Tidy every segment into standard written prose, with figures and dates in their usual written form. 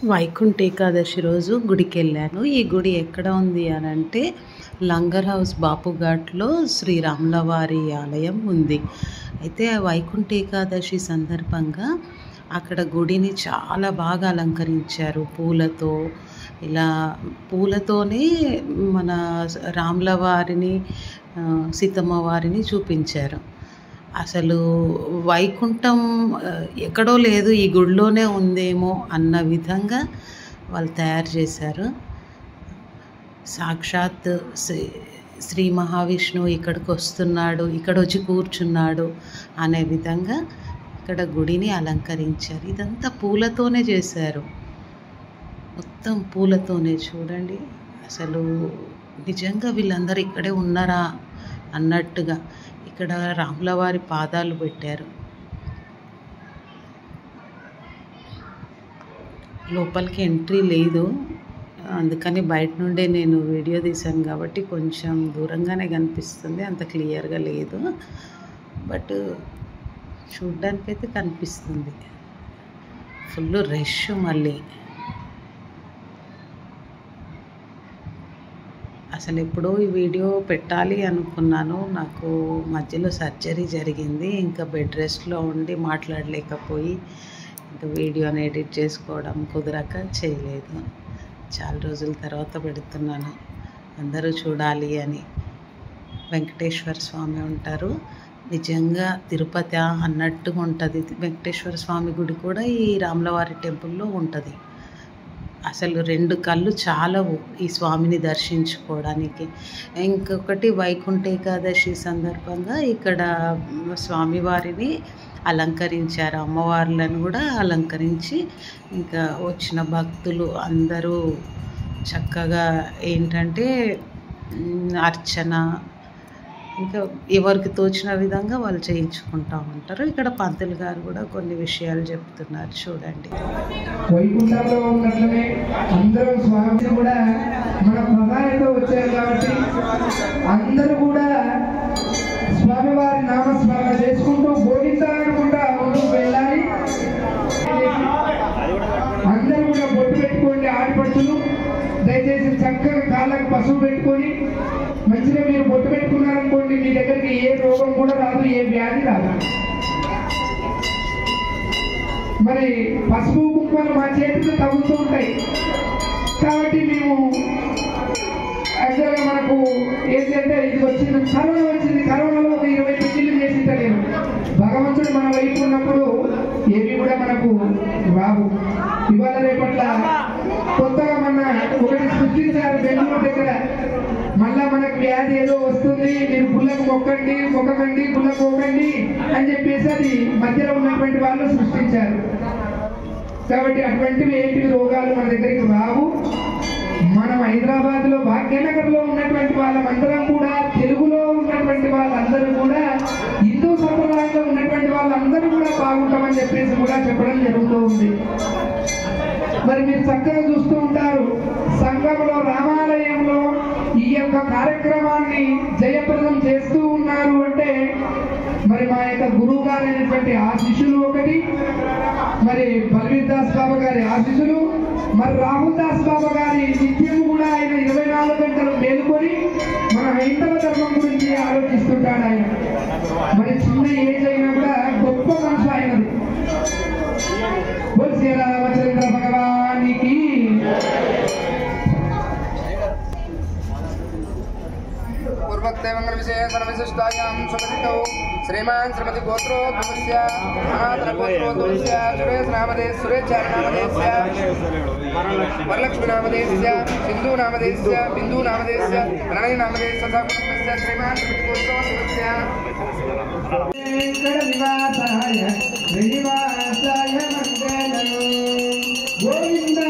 వైకుంఠ ఏకాదశి రోజు గుడికెళ్ళాను. ఈ గుడి ఎక్కడ ఉంది అనంటే లంగర్ హౌస్ బాపుఘాట్లో శ్రీ రాముల వారి ఆలయం ఉంది. అయితే వైకుంఠ ఏకాదశి సందర్భంగా అక్కడ గుడిని చాలా బాగా అలంకరించారు పూలతో. ఇలా పూలతోనే మన రాముల వారిని సీతమ్మ వారిని చూపించారు. అసలు వైకుంఠం ఎక్కడో లేదు, ఈ గుడిలోనే ఉందేమో అన్న విధంగా వాళ్ళు తయారు చేశారు. సాక్షాత్ శ్రీ మహావిష్ణువు ఇక్కడికి వస్తున్నాడు, ఇక్కడ వచ్చి కూర్చున్నాడు అనే విధంగా ఇక్కడ గుడిని అలంకరించారు. ఇదంతా పూలతోనే చేశారు, మొత్తం పూలతోనే. చూడండి, అసలు నిజంగా వీళ్ళందరూ ఇక్కడే ఉన్నారా అన్నట్టుగా ఇక్కడ రాముల వారి పాదాలు పెట్టారు. లోపలికి ఎంట్రీ లేదు, అందుకని బయట నుండే నేను వీడియో తీశాను కాబట్టి కొంచెం దూరంగానే కనిపిస్తుంది, అంత క్లియర్గా లేదు. బట్ చూడ్డానికైతే కనిపిస్తుంది. Full rush. మళ్ళీ అసలు ఎప్పుడో ఈ వీడియో పెట్టాలి అనుకున్నాను, నాకు మధ్యలో సర్జరీ జరిగింది. ఇంకా బెడ్ రెస్ట్లో ఉండి మాట్లాడలేకపోయి ఇంకా వీడియోని ఎడిట్ చేసుకోవడం కుదరక చేయలేదు. చాలా రోజుల తర్వాత పెడుతున్నాను, అందరూ చూడాలి అని. వెంకటేశ్వర స్వామి ఉంటారు, నిజంగా తిరుపతి అన్నట్టుగా ఉంటుంది. వెంకటేశ్వర స్వామి గుడి కూడా ఈ రాములవారి టెంపుల్లో ఉంటుంది. అసలు 2 కళ్ళు చాలవు ఈ స్వామిని దర్శించుకోవడానికి. ఇంకొకటి వైకుంఠ ఏకాదశి సందర్భంగా ఇక్కడ స్వామివారిని అలంకరించారు, అమ్మవార్లను కూడా అలంకరించి ఇంకా వచ్చిన భక్తులు అందరూ చక్కగా ఏంటంటే అర్చన ఇంకా ఎవరికి తోచిన విధంగా వాళ్ళు చేయించుకుంటూ ఉంటారు. ఇక్కడ పంతులు గారు కూడా కొన్ని విషయాలు చెప్తున్నారు, చూడండి. వైకుంఠంలో ఉన్నట్లనే అందరూ స్వామి కూడా మన ప్రధానితో వచ్చారు కాబట్టి అందరూ కూడా స్వామివారి నామస్మరణ చేసుకుంటూ గోవిందానుకుంటా ముందుకు వెళ్ళాలి. అందరూ కూడా బొట్టు పెట్టుకోండి. ఆడపడుచులు దయచేసి చక్కగా కాళ్ళకు పసుపు పెట్టుకొని మంచిగా మీరు బొట్టు పెట్టుకున్నారనుకోండి, మీ దగ్గరికి ఏ రోగం కూడా రాదు, ఏ వ్యాధి రాదు. మరి పసుపు కుంకుమలు మా చేతితో తగ్గుతూ ఉంటాయి కాబట్టి మేము యాక్చువల్గా మనకు ఏంటంటే ఇది వచ్చింది, కరోనా వచ్చింది. కరోనాలో ఒక 20 పెళ్లిళ్ళు చేసింట నేను. భగవంతుడు మన వైపు ఉన్నప్పుడు ఏవి కూడా మనకు రావు. ఇవాళ రేపట్ల కొత్తగా మన ఒకటి సృష్టించారు బెంగళూరు దగ్గర. మళ్ళా మనకు వ్యాధి ఏదో వస్తుంది, మీరు గుళ్ళకు మొక్కండి, గుళ్ళకు మొక్కండి అని చెప్పేసి అది మధ్యలో ఉన్నటువంటి వాళ్ళు సృష్టించారు. కాబట్టి అటువంటివి ఏంటి రోగాలు మన దగ్గరికి రావు. మనం హైదరాబాద్లో భాగ్యనగర్లో ఉన్నటువంటి వాళ్ళందరం కూడా, తెలుగులో ఉన్నటువంటి వాళ్ళందరూ కూడా, హిందూ సంప్రదాయంలో ఉన్నటువంటి వాళ్ళందరూ కూడా బాగుంటామని చెప్పేసి కూడా చెప్పడం జరుగుతూ ఉంది. మరి మీరు చక్కగా చూస్తూ ఉంటారు, సంఘంలో రామాలయంలో ఈ యొక్క కార్యక్రమాన్ని జయప్రదం చేస్తూ ఉన్నారు అంటే మరి మా యొక్క గురువు గారైనటువంటి ఆశీస్సులు ఒకటి, మరి బల్వీర్ దాస్ బాబా గారి ఆశీస్సులు, మరి రాహుల్ దాస్ బాబా గారి నిత్యం కూడా ఆయన 24 గంటలు మేలుకొని మన హైందవ ధర్మం గురించి ఆలోచిస్తుంటాడు. ఆయన మరి చిన్న ఏజ్ అయినా కూడా గొప్ప మనిషి ఆయనది. బోల్ శ్రీ రామచంద్ర భగవానికి. श्रीमान श्रीमती गोत्रोद्भवस्य महातर गोत्रोद्भवस्य सुरेश नामधेयस्य सुरेचार्य नामधेयस्य वरलक्ष्मी नामधेयस्य सिंधु नामधेयस्य बिंदु नामधेयस्य प्रणय नामधेयस्य तथा कुटुंबस्य श्रीमान श्रीमती गोत्रोद्भवस्य निवासाय श्रीनिवासाय मंगलम गोविंद.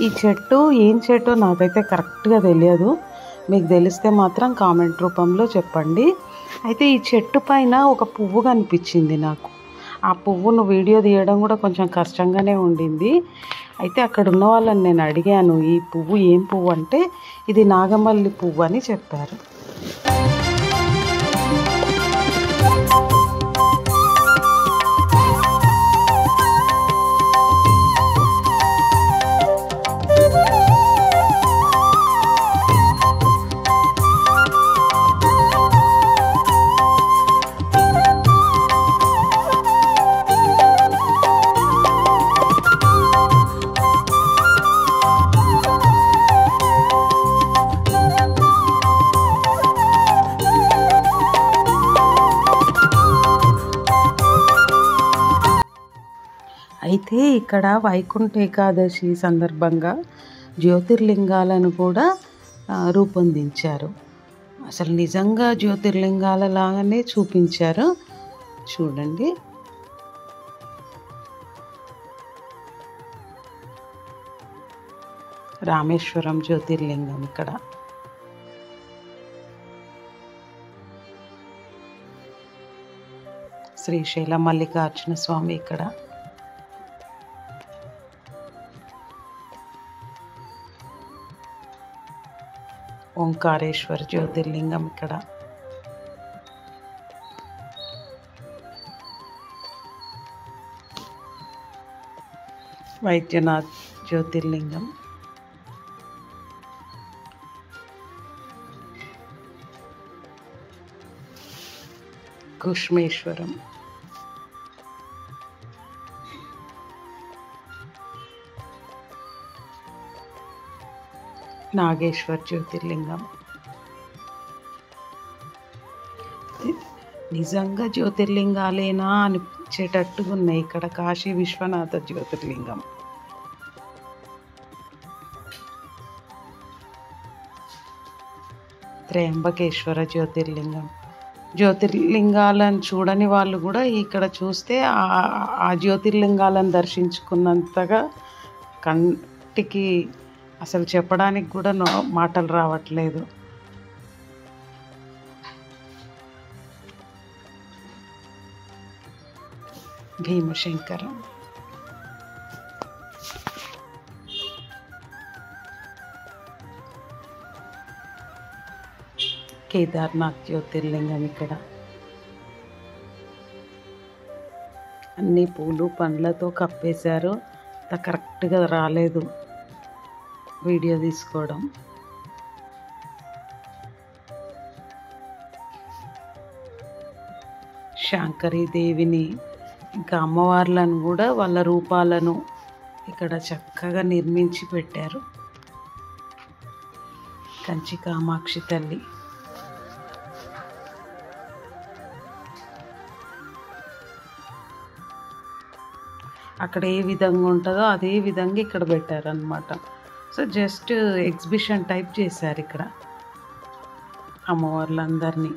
ఈ ఈ చెట్టు ఏం చెట్టో నాకైతే కరెక్ట్గా తెలియదు, మీకు తెలిస్తే మాత్రం కామెంట్ రూపంలో చెప్పండి. అయితే ఈ చెట్టు పైన ఒక పువ్వు కనిపించింది నాకు. ఆ పువ్వును వీడియో తీయడం కూడా కొంచెం కష్టంగానే ఉండింది. అయితే అక్కడ ఉన్న వాళ్ళని నేను అడిగాను, ఈ పువ్వు ఏం పువ్వు అంటే ఇది నాగమల్లి పువ్వు అని చెప్పారు. అయితే ఇక్కడ వైకుంఠ ఏకాదశి సందర్భంగా జ్యోతిర్లింగాలను కూడా రూపొందించారు. అసలు నిజంగా జ్యోతిర్లింగాల లాగానే చూపించారు. చూడండి, రామేశ్వరం జ్యోతిర్లింగం ఇక్కడ. శ్రీశైల మల్లికార్జున స్వామి ఇక్కడ. ఓంకారేశ్వర జ్యోతిర్లింగం ఇక్కడ. వైద్యనాథ్ జ్యోతిర్లింగం. కుష్మేశ్వరం. నాగేశ్వర్ జ్యోతిర్లింగం. నిజంగా జ్యోతిర్లింగాలేనా అనిపించేటట్టుగా ఉన్నాయి ఇక్కడ. కాశీ విశ్వనాథ జ్యోతిర్లింగం. త్రయంబకేశ్వర జ్యోతిర్లింగం. జ్యోతిర్లింగాలను చూడని వాళ్ళు కూడా ఇక్కడ చూస్తే ఆ జ్యోతిర్లింగాలను దర్శించుకున్నంతగా కంటికి అసలు చెప్పడానికి కూడా మాటలు రావట్లేదు. భీమశంకరం. కేదార్నాథ్ జ్యోతిర్లింగం ఇక్కడ. అన్ని పూలు పండ్లతో కప్పేశారు. కరెక్ట్గా రాలేదు వీడియో తీసుకోవడం. శాంకరీ దేవిని ఇంకా అమ్మవార్లను కూడా వాళ్ళ రూపాలను ఇక్కడ చక్కగా నిర్మించి పెట్టారు. కంచి కామాక్షి తల్లి. అక్కడ ఏ విధంగా ఉంటుందో అదే విధంగా ఇక్కడ పెట్టారనమాట. సో జస్ట్ ఎగ్జిబిషన్ టైప్ చేశారు ఇక్కడ అమ్మవార్లందరినీ.